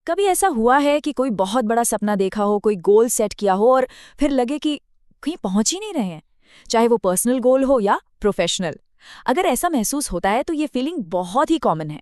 कभी ऐसा हुआ है कि कोई बहुत बड़ा सपना देखा हो, कोई गोल सेट किया हो और फिर लगे कि कहीं पहुंच ही नहीं रहे हैं, चाहे वो पर्सनल गोल हो या प्रोफेशनल। अगर ऐसा महसूस होता है तो ये फीलिंग बहुत ही कॉमन है।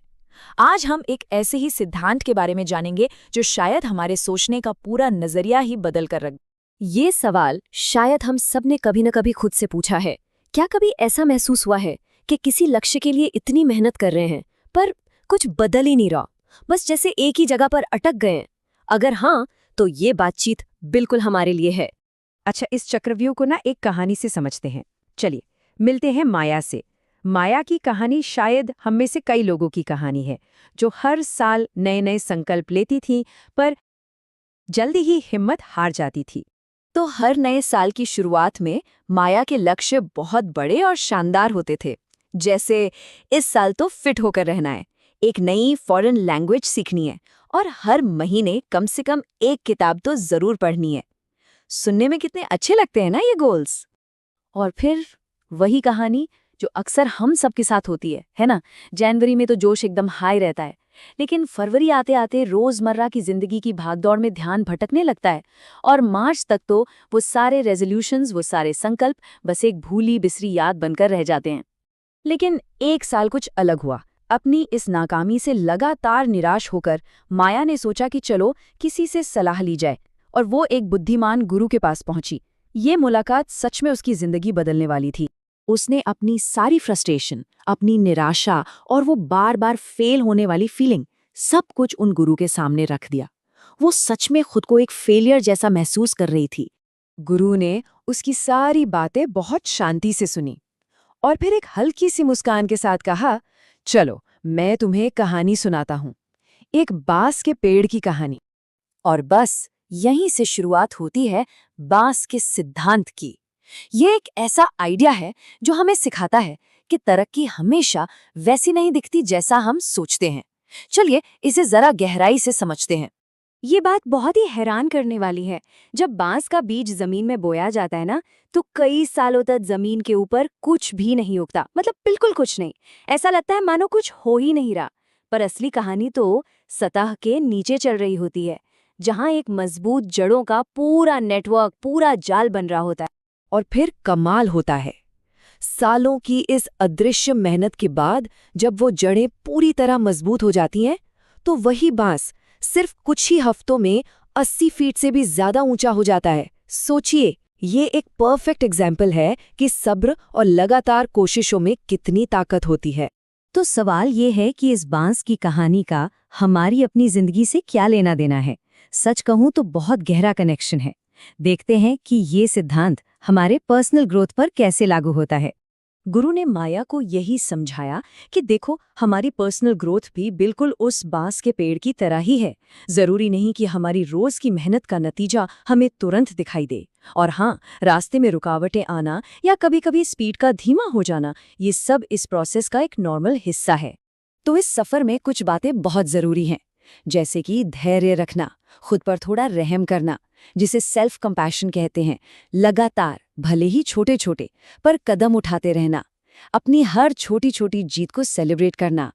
आज हम एक ऐसे ही सिद्धांत के बारे में जानेंगे जो शायद हमारे सोचने का पूरा नजरिया ही बदल कर रख। ये सवाल शायद हम सब ने कभी न कभी खुद से पूछा है। क्या कभी ऐसा महसूस हुआ है कि किसी लक्ष्य के लिए इतनी मेहनत कर रहे हैं पर कुछ बदल ही नहीं रहा, बस जैसे एक ही जगह पर अटक गए हैं? अगर हाँ, तो ये बातचीत बिल्कुल हमारे लिए है। अच्छा, इस चक्रव्यूह को ना एक कहानी से समझते हैं। चलिए मिलते हैं माया से। माया की कहानी शायद हम में से कई लोगों की कहानी है, जो हर साल नए नए संकल्प लेती थी पर जल्दी ही हिम्मत हार जाती थी। तो हर नए साल की शुरुआत में माया के लक्ष्य बहुत बड़े और शानदार होते थे। जैसे इस साल तो फिट होकर रहना है, एक नई फॉरेन लैंग्वेज सीखनी है और हर महीने कम से कम एक किताब तो जरूर पढ़नी है। सुनने में कितने अच्छे लगते हैं ना ये गोल्स। और फिर वही कहानी जो अक्सर हम सबके साथ होती है ना? जनवरी में तो जोश एकदम हाई रहता है, लेकिन फरवरी आते आते रोजमर्रा की जिंदगी की भागदौड़ में ध्यान भटकने लगता है और मार्च तक तो वो सारे रेजोल्यूशंस, वो सारे संकल्प बस एक भूली बिसरी याद बनकर रह जाते हैं। लेकिन एक साल कुछ अलग हुआ। अपनी इस नाकामी से लगातार निराश होकर माया ने सोचा कि चलो किसी से सलाह ली जाए, और वो एक बुद्धिमान गुरु के पास पहुंची। ये मुलाकात सच में उसकी जिंदगी बदलने वाली थी। उसने अपनी सारी फ्रस्ट्रेशन, अपनी निराशा और वो बार बार फेल होने वाली फीलिंग सब कुछ उन गुरु के सामने रख दिया। वो सच में खुद को एक फेलियर जैसा महसूस कर रही थी। गुरु ने उसकी सारी बातें बहुत शांति से सुनी और फिर एक हल्की सी मुस्कान के साथ कहा, चलो मैं तुम्हें एक कहानी सुनाता हूँ, एक बांस के पेड़ की कहानी। और बस यहीं से शुरुआत होती है बांस के सिद्धांत की। ये एक ऐसा आइडिया है जो हमें सिखाता है कि तरक्की हमेशा वैसी नहीं दिखती जैसा हम सोचते हैं। चलिए इसे जरा गहराई से समझते हैं। ये बात बहुत ही हैरान करने वाली है। जब बांस का बीज जमीन में बोया जाता है ना, तो कई सालों तक जमीन के ऊपर कुछ भी नहीं उगता, मतलब बिल्कुल कुछ नहीं। ऐसा लगता है मानो कुछ हो ही नहीं रहा। पर असली कहानी तो सतह के नीचे चल रही होती है, जहाँ एक मजबूत जड़ों का पूरा नेटवर्क, पूरा जाल बन रहा होता है। और फिर कमाल होता है, सालों की इस अदृश्य मेहनत के बाद जब वो जड़ें पूरी तरह मजबूत हो जाती हैं, तो वही बांस सिर्फ कुछ ही हफ्तों में 80 फीट से भी ज्यादा ऊंचा हो जाता है। सोचिए, ये एक परफेक्ट एग्जाम्पल है कि सब्र और लगातार कोशिशों में कितनी ताकत होती है। तो सवाल ये है कि इस बांस की कहानी का हमारी अपनी जिंदगी से क्या लेना देना है? सच कहूं तो बहुत गहरा कनेक्शन है। देखते हैं कि ये सिद्धांत हमारे पर्सनल ग्रोथ पर कैसे लागू होता है। गुरु ने माया को यही समझाया कि देखो, हमारी पर्सनल ग्रोथ भी बिल्कुल उस बांस के पेड़ की तरह ही है। जरूरी नहीं कि हमारी रोज की मेहनत का नतीजा हमें तुरंत दिखाई दे। और हाँ, रास्ते में रुकावटें आना या कभी-कभी स्पीड का धीमा हो जाना, ये सब इस प्रोसेस का एक नॉर्मल हिस्सा है। तो इस सफर में कुछ बातें बहुत जरूरी हैं, जैसे कि धैर्य रखना, खुद पर थोड़ा रहम करना, जिसे सेल्फ कंपैशन कहते हैं, लगातार भले ही छोटे छोटे पर कदम उठाते रहना, अपनी हर छोटी छोटी जीत को सेलिब्रेट करना,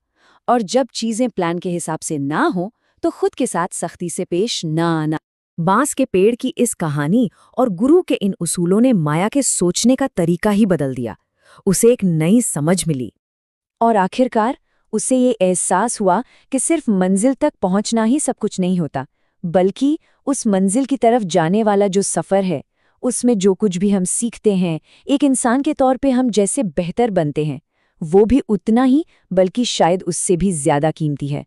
और जब चीजें प्लान के हिसाब से ना हो तो खुद के साथ सख्ती से पेश ना आना। बांस के पेड़ की इस कहानी और गुरु के इन उसूलों ने माया के सोचने का तरीका ही बदल दिया। उसे एक नई समझ मिली और आखिरकार उसे ये एहसास हुआ कि सिर्फ मंजिल तक पहुंचना ही सब कुछ नहीं होता, बल्कि उस मंजिल की तरफ जाने वाला जो सफ़र है, उसमें जो कुछ भी हम सीखते हैं, एक इंसान के तौर पे हम जैसे बेहतर बनते हैं, वो भी उतना ही बल्कि शायद उससे भी ज़्यादा कीमती है।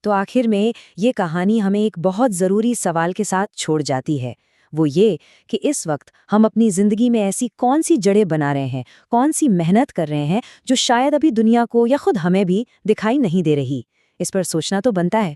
तो आखिर में ये कहानी हमें एक बहुत ज़रूरी सवाल के साथ छोड़ जाती है। वो ये कि इस वक्त हम अपनी ज़िंदगी में ऐसी कौन सी जड़ें बना रहे हैं, कौन सी मेहनत कर रहे हैं जो शायद अभी दुनिया को या खुद हमें भी दिखाई नहीं दे रही। इस पर सोचना तो बनता है।